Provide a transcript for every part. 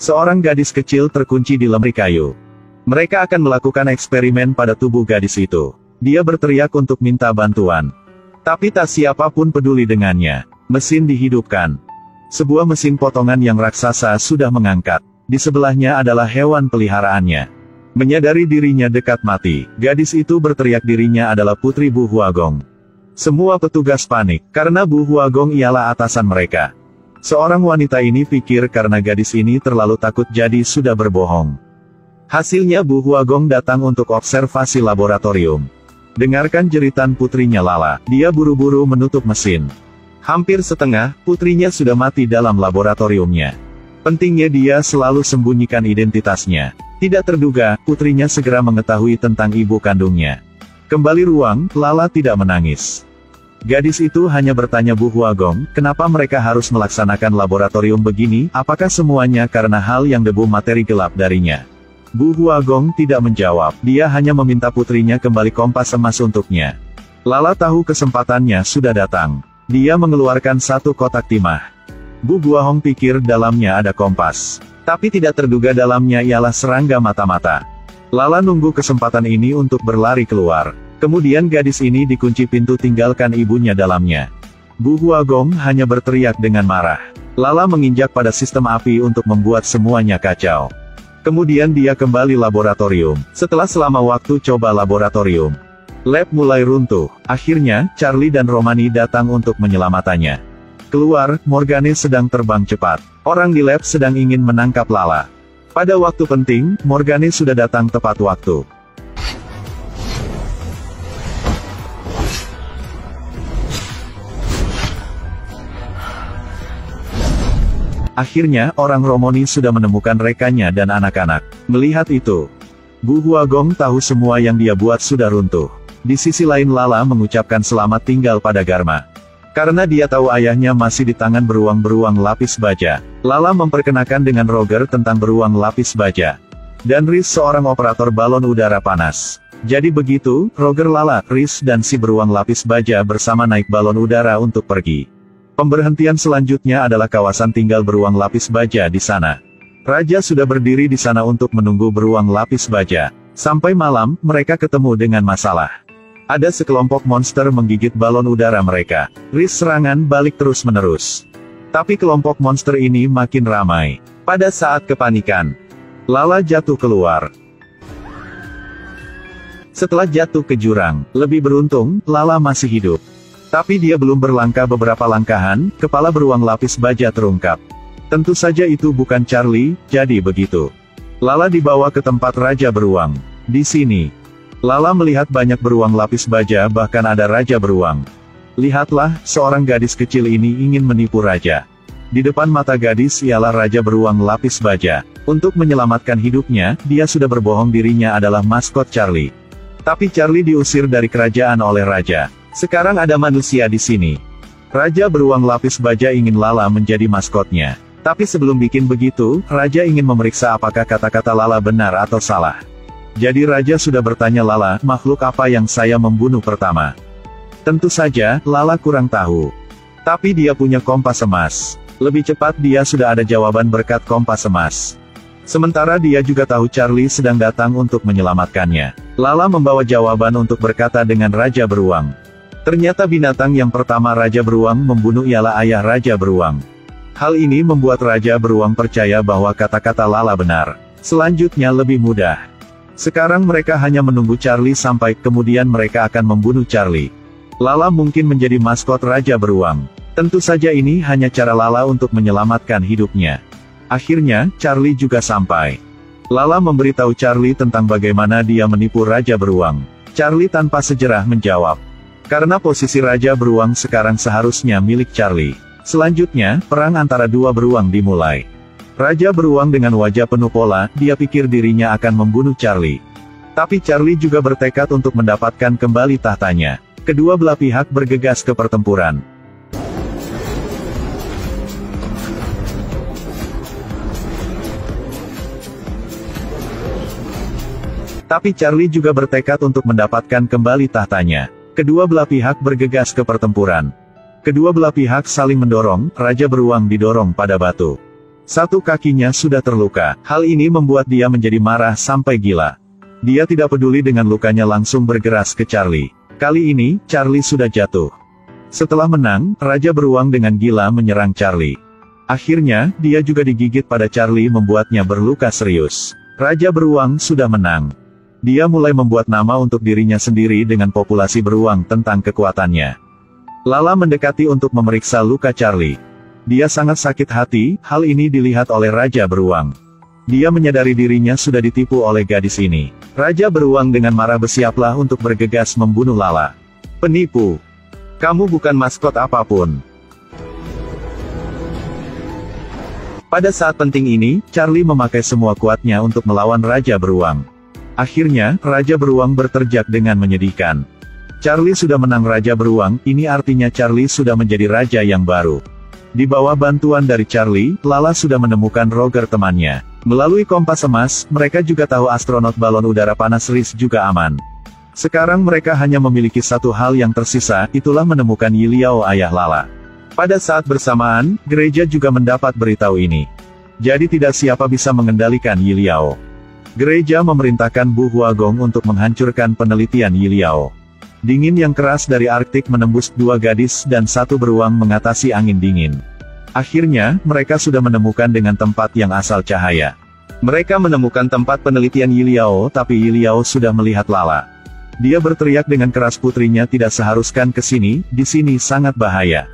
Seorang gadis kecil terkunci di lemari kayu. Mereka akan melakukan eksperimen pada tubuh gadis itu. Dia berteriak untuk minta bantuan. Tapi tak siapapun peduli dengannya. Mesin dihidupkan. Sebuah mesin potongan yang raksasa sudah mengangkat. Di sebelahnya adalah hewan peliharaannya. Menyadari dirinya dekat mati, gadis itu berteriak dirinya adalah Putri Bu Huagong. Semua petugas panik, karena Bu Huagong ialah atasan mereka. Seorang wanita ini pikir karena gadis ini terlalu takut jadi sudah berbohong. Hasilnya Bu Huagong datang untuk observasi laboratorium. Dengarkan jeritan putrinya Lala, dia buru-buru menutup mesin. Hampir setengah, putrinya sudah mati dalam laboratoriumnya. Pentingnya dia selalu sembunyikan identitasnya. Tidak terduga, putrinya segera mengetahui tentang ibu kandungnya. Kembali ruang, Lala tidak menangis. Gadis itu hanya bertanya Bu Huagong, kenapa mereka harus melaksanakan laboratorium begini, apakah semuanya karena hal yang debu materi gelap darinya? Bu Huagong tidak menjawab, dia hanya meminta putrinya kembali kompas emas untuknya. Lala tahu kesempatannya sudah datang. Dia mengeluarkan satu kotak timah. Bu Huagong pikir dalamnya ada kompas. Tapi tidak terduga dalamnya ialah serangga mata-mata. Lala nunggu kesempatan ini untuk berlari keluar. Kemudian gadis ini dikunci pintu tinggalkan ibunya dalamnya. Bu Huagong hanya berteriak dengan marah. Lala menginjak pada sistem api untuk membuat semuanya kacau. Kemudian dia kembali laboratorium. Setelah selama waktu coba laboratorium, lab mulai runtuh. Akhirnya, Charlie dan Romani datang untuk menyelamatkannya. Keluar, Morgane sedang terbang cepat. Orang di lab sedang ingin menangkap Lala. Pada waktu penting, Morgane sudah datang tepat waktu. Akhirnya, orang Romani sudah menemukan rekannya dan anak-anak. Melihat itu, Bu Huagong tahu semua yang dia buat sudah runtuh. Di sisi lain Lala mengucapkan selamat tinggal pada Garma. Karena dia tahu ayahnya masih di tangan beruang-beruang lapis baja. Lala memperkenalkan dengan Roger tentang beruang lapis baja. Dan Rhys seorang operator balon udara panas. Jadi begitu, Roger, Lala, Rhys dan si beruang lapis baja bersama naik balon udara untuk pergi. Pemberhentian selanjutnya adalah kawasan tinggal beruang lapis baja di sana. Raja sudah berdiri di sana untuk menunggu beruang lapis baja. Sampai malam, mereka ketemu dengan masalah. Ada sekelompok monster menggigit balon udara mereka. Rhys serangan balik terus-menerus. Tapi kelompok monster ini makin ramai. Pada saat kepanikan, Lala jatuh keluar. Setelah jatuh ke jurang, lebih beruntung, Lala masih hidup. Tapi dia belum berlangkah beberapa langkahan, kepala beruang lapis baja terungkap. Tentu saja itu bukan Charlie, jadi begitu. Lala dibawa ke tempat Raja Beruang. Di sini, Lala melihat banyak beruang lapis baja, bahkan ada Raja Beruang. Lihatlah, seorang gadis kecil ini ingin menipu Raja. Di depan mata gadis ialah Raja Beruang lapis baja. Untuk menyelamatkan hidupnya, dia sudah berbohong dirinya adalah maskot Charlie. Tapi Charlie diusir dari kerajaan oleh Raja. Sekarang ada manusia di sini. Raja Beruang lapis baja ingin Lala menjadi maskotnya. Tapi sebelum bikin begitu, Raja ingin memeriksa apakah kata-kata Lala benar atau salah. Jadi Raja sudah bertanya Lala, makhluk apa yang saya membunuh pertama? Tentu saja, Lala kurang tahu. Tapi dia punya kompas emas. Lebih cepat dia sudah ada jawaban berkat kompas emas. Sementara dia juga tahu Charlie sedang datang untuk menyelamatkannya. Lala membawa jawaban untuk berkata dengan Raja Beruang. Ternyata binatang yang pertama Raja Beruang membunuh ialah ayah Raja Beruang. Hal ini membuat Raja Beruang percaya bahwa kata-kata Lala benar. Selanjutnya lebih mudah. Sekarang mereka hanya menunggu Charlie sampai, kemudian mereka akan membunuh Charlie. Lala mungkin menjadi maskot Raja Beruang. Tentu saja ini hanya cara Lala untuk menyelamatkan hidupnya. Akhirnya, Charlie juga sampai. Lala memberitahu Charlie tentang bagaimana dia menipu Raja Beruang. Charlie tanpa sejerah menjawab. Karena posisi Raja Beruang sekarang seharusnya milik Charlie. Selanjutnya, perang antara dua beruang dimulai. Raja Beruang dengan wajah penuh pola, dia pikir dirinya akan membunuh Charlie. Tapi Charlie juga bertekad untuk mendapatkan kembali tahtanya. Kedua belah pihak bergegas ke pertempuran. Tapi Charlie juga bertekad untuk mendapatkan kembali tahtanya. Kedua belah pihak bergegas ke pertempuran. Kedua belah pihak saling mendorong, Raja Beruang didorong pada batu. Satu kakinya sudah terluka. Hal ini membuat dia menjadi marah sampai gila. Dia tidak peduli dengan lukanya, langsung bergeras ke Charlie. Kali ini, Charlie sudah jatuh. Setelah menang, Raja Beruang dengan gila menyerang Charlie. Akhirnya, dia juga digigit pada Charlie, membuatnya berluka serius. Raja Beruang sudah menang. Dia mulai membuat nama untuk dirinya sendiri dengan populasi beruang tentang kekuatannya. Lala mendekati untuk memeriksa luka Charlie. Dia sangat sakit hati, hal ini dilihat oleh Raja Beruang. Dia menyadari dirinya sudah ditipu oleh gadis ini. Raja Beruang dengan marah bersiaplah untuk bergegas membunuh Lala. Penipu! Kamu bukan maskot apapun. Pada saat penting ini, Charlie memakai semua kuatnya untuk melawan Raja Beruang. Akhirnya, Raja Beruang berteriak dengan menyedihkan. Charlie sudah menang Raja Beruang, ini artinya Charlie sudah menjadi raja yang baru. Di bawah bantuan dari Charlie, Lala sudah menemukan Roger temannya. Melalui kompas emas, mereka juga tahu astronot balon udara panas Reese juga aman. Sekarang mereka hanya memiliki satu hal yang tersisa, itulah menemukan Yiliao, ayah Lala. Pada saat bersamaan, gereja juga mendapat beritahu ini. Jadi tidak siapa bisa mengendalikan Yiliao. Gereja memerintahkan Bu Huagong untuk menghancurkan penelitian Yiliao. Dingin yang keras dari Arktik menembus dua gadis dan satu beruang mengatasi angin dingin. Akhirnya, mereka sudah menemukan dengan tempat yang asal cahaya. Mereka menemukan tempat penelitian Yiliao, tapi Yiliao sudah melihat Lala. Dia berteriak dengan keras, putrinya tidak seharuskan ke sini, di sini sangat bahaya.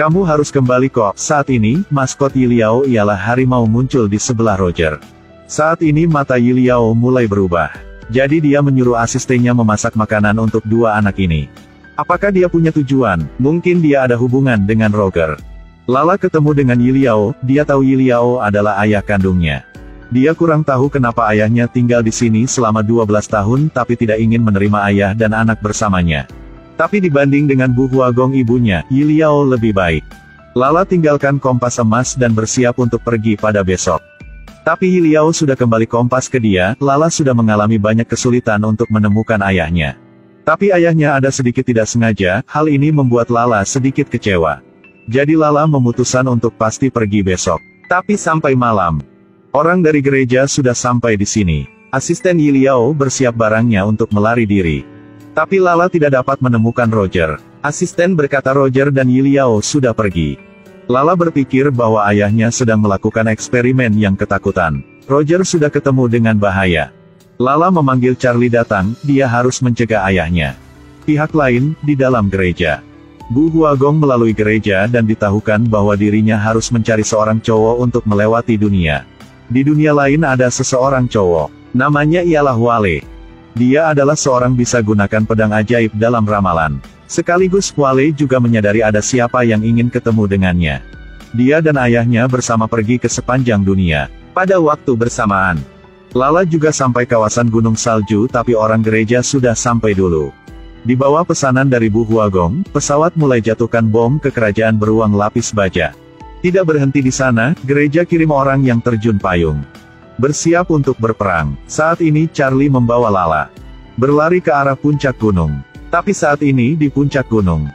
Kamu harus kembali kok. Saat ini, maskot Yiliao ialah harimau muncul di sebelah Roger. Saat ini mata Yiliao mulai berubah. Jadi dia menyuruh asistennya memasak makanan untuk dua anak ini. Apakah dia punya tujuan? Mungkin dia ada hubungan dengan Roger. Lala ketemu dengan Yiliao, dia tahu Yiliao adalah ayah kandungnya. Dia kurang tahu kenapa ayahnya tinggal di sini selama 12 tahun tapi tidak ingin menerima ayah dan anak bersamanya. Tapi dibanding dengan Bu Huagong ibunya, Yiliao lebih baik. Lala tinggalkan kompas emas dan bersiap untuk pergi pada besok. Tapi Yiliao sudah kembali kompas ke dia, Lala sudah mengalami banyak kesulitan untuk menemukan ayahnya. Tapi ayahnya ada sedikit tidak sengaja, hal ini membuat Lala sedikit kecewa. Jadi Lala memutuskan untuk pasti pergi besok. Tapi sampai malam, orang dari gereja sudah sampai di sini. Asisten Yiliao bersiap barangnya untuk melari diri. Tapi Lala tidak dapat menemukan Roger. Asisten berkata Roger dan Yiliao sudah pergi. Lala berpikir bahwa ayahnya sedang melakukan eksperimen yang ketakutan. Roger sudah ketemu dengan bahaya. Lala memanggil Charlie datang, dia harus mencegah ayahnya. Pihak lain, di dalam gereja. Bu Huagong melalui gereja dan ditahukan bahwa dirinya harus mencari seorang cowok untuk melewati dunia. Di dunia lain ada seseorang cowok. Namanya ialah Wale. Dia adalah seorang bisa gunakan pedang ajaib dalam ramalan. Sekaligus Wale juga menyadari ada siapa yang ingin ketemu dengannya. Dia dan ayahnya bersama pergi ke sepanjang dunia. Pada waktu bersamaan, Lala juga sampai kawasan gunung salju tapi orang gereja sudah sampai dulu. Di bawah pesanan dari Bu Huagong, pesawat mulai jatuhkan bom ke kerajaan beruang lapis baja. Tidak berhenti di sana, gereja kirim orang yang terjun payung. Bersiap untuk berperang. Saat ini Charlie membawa Lala berlari ke arah puncak gunung. Tapi saat ini di puncak gunung,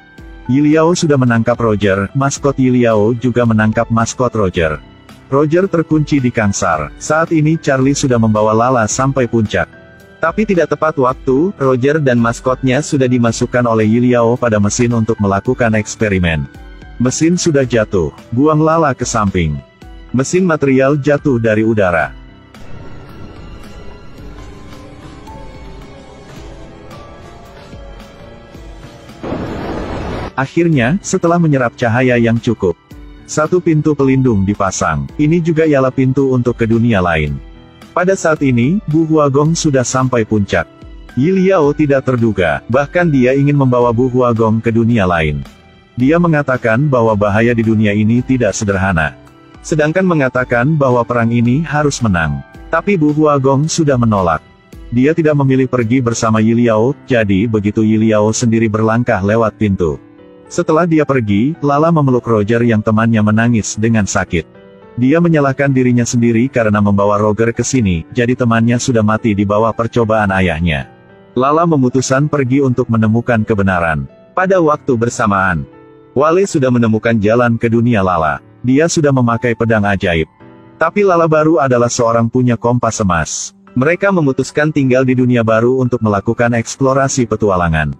Yiliao sudah menangkap Roger, maskot Yiliao juga menangkap maskot Roger. Roger terkunci di kangsar. Saat ini Charlie sudah membawa Lala sampai puncak. Tapi tidak tepat waktu, Roger dan maskotnya sudah dimasukkan oleh Yiliao pada mesin untuk melakukan eksperimen. Mesin sudah jatuh, buang Lala ke samping. Mesin material jatuh dari udara. Akhirnya, setelah menyerap cahaya yang cukup, satu pintu pelindung dipasang. Ini juga ialah pintu untuk ke dunia lain. Pada saat ini, Bu Huagong sudah sampai puncak. Yiliao tidak terduga, bahkan dia ingin membawa Bu Huagong ke dunia lain. Dia mengatakan bahwa bahaya di dunia ini tidak sederhana. Sedangkan mengatakan bahwa perang ini harus menang. Tapi Bu Huagong sudah menolak. Dia tidak memilih pergi bersama Yiliao, jadi begitu Yiliao sendiri berlangkah lewat pintu. Setelah dia pergi, Lala memeluk Roger yang temannya menangis dengan sakit. Dia menyalahkan dirinya sendiri karena membawa Roger ke sini, jadi temannya sudah mati di bawah percobaan ayahnya. Lala memutuskan pergi untuk menemukan kebenaran. Pada waktu bersamaan, Wale sudah menemukan jalan ke dunia Lala. Dia sudah memakai pedang ajaib. Tapi Lala baru adalah seorang punya kompas emas. Mereka memutuskan tinggal di dunia baru untuk melakukan eksplorasi petualangan.